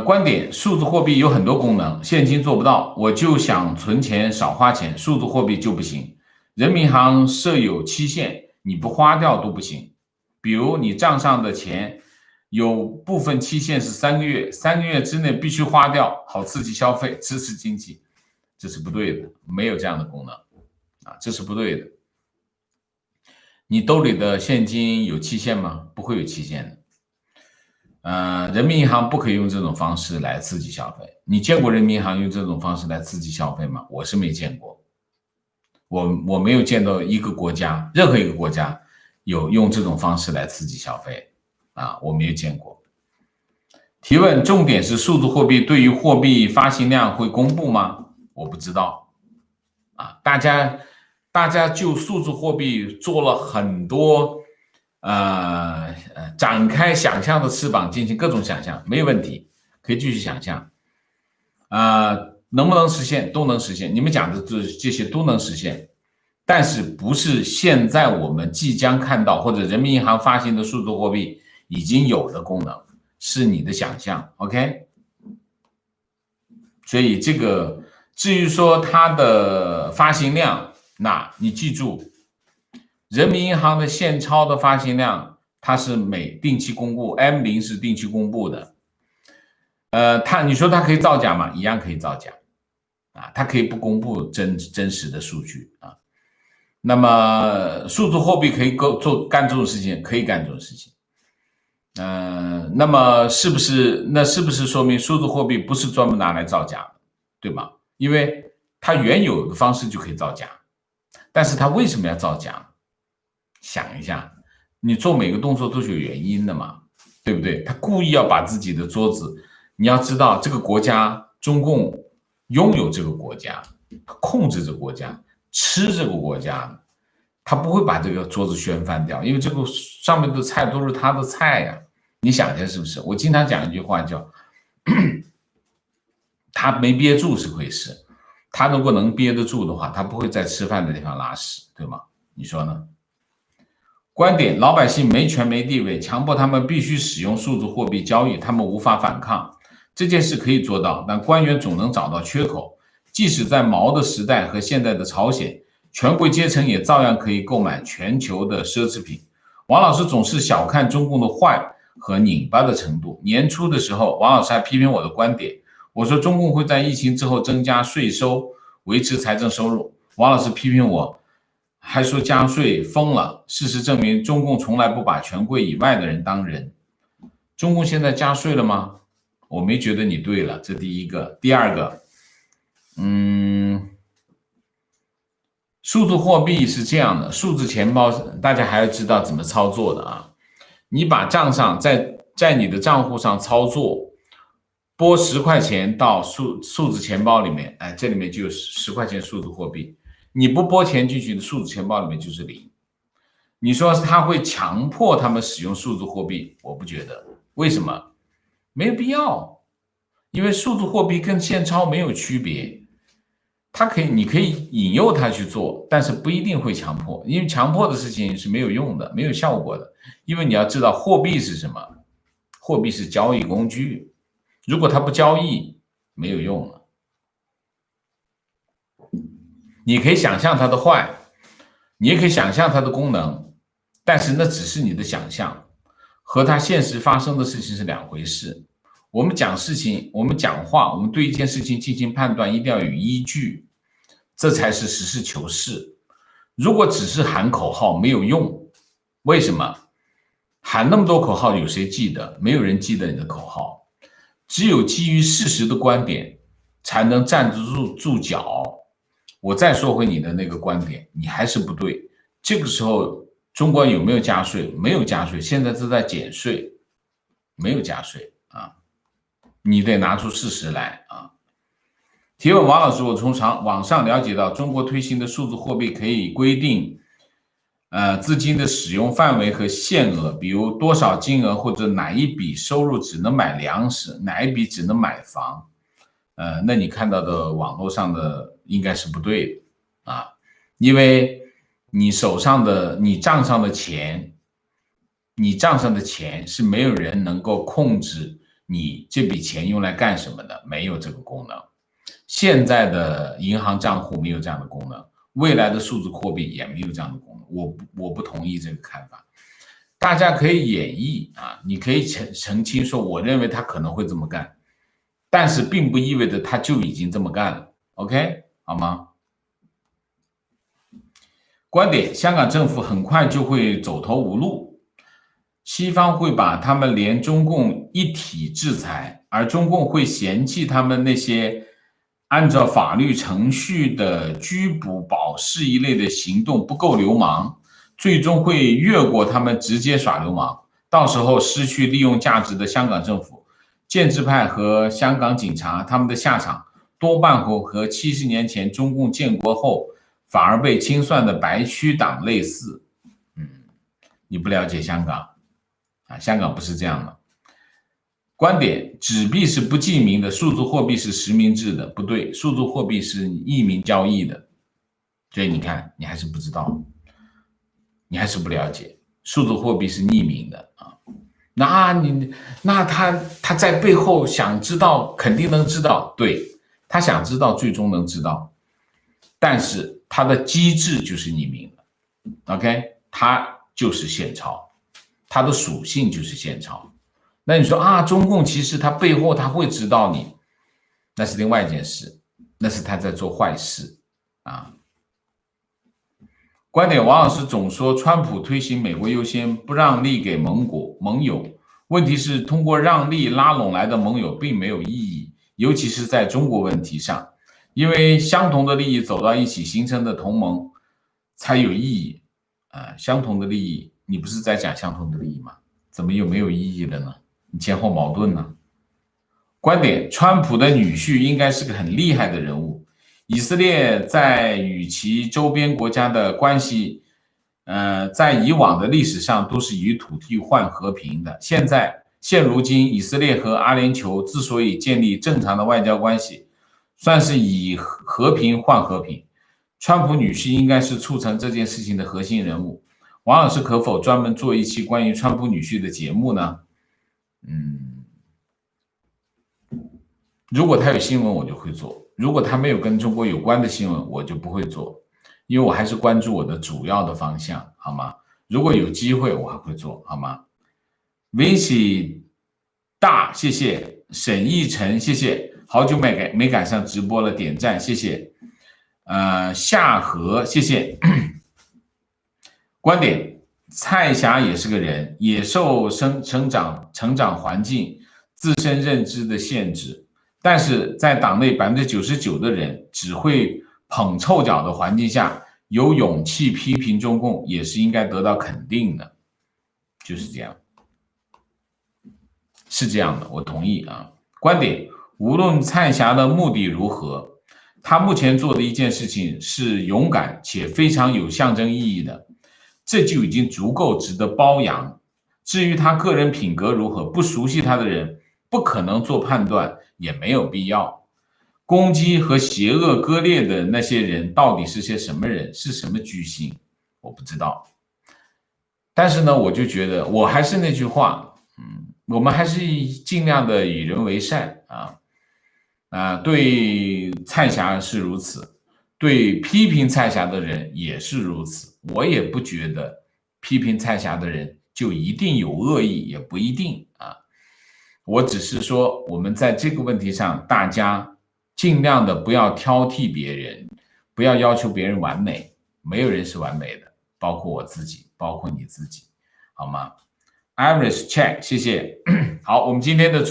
观点：数字货币有很多功能，现金做不到。我就想存钱少花钱，数字货币就不行。人民银行设有期限，你不花掉都不行。比如你账上的钱有部分期限是3个月，3个月之内必须花掉，好刺激消费，支持经济，这是不对的，没有这样的功能啊，这是不对的。你兜里的现金有期限吗？不会有期限的。人民银行不可以用这种方式来刺激消费。你见过人民银行用这种方式来刺激消费吗？我是没见过。我没有见到一个国家，任何一个国家有用这种方式来刺激消费啊，我没有见过。提问重点是数字货币对于货币发行量会公布吗？我不知道啊，大家就数字货币做了很多展开想象的翅膀进行各种想象，没有问题，可以继续想象能不能实现？都能实现，你们讲的这些都能实现，但是不是现在我们即将看到或者人民银行发行的数字货币已经有的功能，是你的想象 OK。 所以这个至于说它的发行量，那你记住人民银行的现钞的发行量它是每定期公布， M0 是定期公布的。你说它可以造假吗？一样可以造假啊，它可以不公布真实的数据啊。那么数字货币可以干这种事情，可以干这种事情。那么是不是说明数字货币不是专门拿来造假的，对吧？因为它原有的方式就可以造假，但是它为什么要造假？想一下，你做每个动作都是有原因的嘛，对不对？他故意要把自己的桌子，你要知道这个国家中共拥有这个国家，控制这个国家，吃这个国家，他不会把这个桌子掀翻掉，因为这个上面的菜都是他的菜呀。你想一下是不是？我经常讲一句话叫他没憋住是回事，他如果能憋得住的话，他不会在吃饭的地方拉屎，对吗？你说呢？观点：老百姓没权没地位，强迫他们必须使用数字货币交易，他们无法反抗。这件事可以做到，但官员总能找到缺口。即使在毛的时代和现在的朝鲜，权贵阶层也照样可以购买全球的奢侈品。王老师总是小看中共的坏和拧巴的程度。年初的时候，王老师还批评我的观点，我说中共会在疫情之后增加税收，维持财政收入。王老师批评我，还说加税疯了。事实证明，中共从来不把权贵以外的人当人。中共现在加税了吗？我没觉得你对了，这第一个。第二个，数字货币是这样的，数字钱包大家还要知道怎么操作的啊。你把账上在你的账户上操作，拨10块钱到数字钱包里面，哎，这里面就有10块钱数字货币。你不拨钱进去的数字钱包里面就是零。你说他会强迫他们使用数字货币？我不觉得。为什么？没有必要，因为数字货币跟现钞没有区别。你可以引诱他去做，但是不一定会强迫，因为强迫的事情是没有用的，没有效果的。因为你要知道，货币是什么？货币是交易工具，如果它不交易，没有用了。你可以想象它的坏，你也可以想象它的功能，但是那只是你的想象，和它现实发生的事情是两回事。我们讲事情，我们讲话，我们对一件事情进行判断，一定要有依据，这才是实事求是。如果只是喊口号没有用，为什么？喊那么多口号有谁记得？没有人记得你的口号。只有基于事实的观点才能站得住脚。我再说回你的那个观点，你还是不对。这个时候中国有没有加税？没有加税，现在是在减税，没有加税啊。你得拿出事实来啊。提问王老师，我从网上了解到，中国推行的数字货币可以规定资金的使用范围和限额，比如多少金额或者哪一笔收入只能买粮食，哪一笔只能买房。那你看到的网络上的应该是不对的啊，因为你账上的钱，是没有人能够控制你这笔钱用来干什么的，没有这个功能。现在的银行账户没有这样的功能，未来的数字货币也没有这样的功能。我不同意这个看法。大家可以演绎啊，你可以澄清说，我认为他可能会这么干，但是并不意味着他就已经这么干了。OK， 好吗？观点：香港政府很快就会走投无路，西方会把他们连中共一体制裁，而中共会嫌弃他们那些按照法律程序的拘捕、保释一类的行动不够流氓，最终会越过他们直接耍流氓，到时候失去利用价值的香港政府、建制派和香港警察，他们的下场多半会和70年前中共建国后反而被清算的白区党类似。你不了解香港啊，香港不是这样的。观点：纸币是不记名的，数字货币是实名制的。不对，数字货币是匿名交易的。所以你看，你还是不知道，你还是不了解，数字货币是匿名的啊。那他在背后想知道，肯定能知道。对，他想知道，最终能知道，但是它的机制就是匿名的。OK， 它就是现钞，它的属性就是现钞。那你说啊，中共其实他背后他会知道你，那是另外一件事，那是他在做坏事啊。观点：王老师总说川普推行美国优先，不让利给盟友，问题是通过让利拉拢来的盟友并没有意义，尤其是在中国问题上，因为相同的利益走到一起形成的同盟才有意义啊。相同的利益，你不是在讲相同的利益吗？怎么又没有意义了呢？你前后矛盾呢？观点：川普的女婿应该是个很厉害的人物。以色列在与其周边国家的关系，在以往的历史上都是以土地换和平的。现如今，以色列和阿联酋之所以建立正常的外交关系，算是以和平换和平。川普女婿应该是促成这件事情的核心人物。王老师可否专门做一期关于川普女婿的节目呢？如果他有新闻，我就会做；如果他没有跟中国有关的新闻，我就不会做，因为我还是关注我的主要的方向，好吗？如果有机会，我还会做，好吗 ？Vinci 大，谢谢；沈奕晨，谢谢；好久没赶上直播了，点赞，谢谢。夏荷，谢谢。观点：蔡霞也是个人，也受成长环境、自身认知的限制。但是在党内99%的人只会捧臭脚的环境下，有勇气批评中共也是应该得到肯定的，就是这样，是这样的，我同意啊。观点，无论蔡霞的目的如何，他目前做的一件事情是勇敢且非常有象征意义的，这就已经足够值得褒扬。至于他个人品格如何，不熟悉他的人不可能做判断，也没有必要。攻击和邪恶割裂的那些人到底是些什么人，是什么居心，我不知道。但是呢，我就觉得，我还是那句话，我们还是尽量的与人为善对蔡霞是如此，对批评蔡霞的人也是如此。我也不觉得批评蔡霞的人就一定有恶意，也不一定啊。我只是说，我们在这个问题上，大家尽量的不要挑剔别人，不要要求别人完美，没有人是完美的，包括我自己，包括你自己，好吗 ？Iris check， 谢谢。好，我们今天的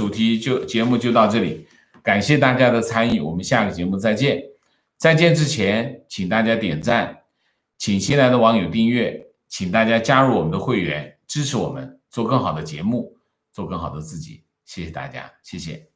节目就到这里，感谢大家的参与，我们下个节目再见。再见之前，请大家点赞，请新来的网友订阅，请大家加入我们的会员，支持我们做更好的节目，做更好的自己。谢谢大家，谢谢。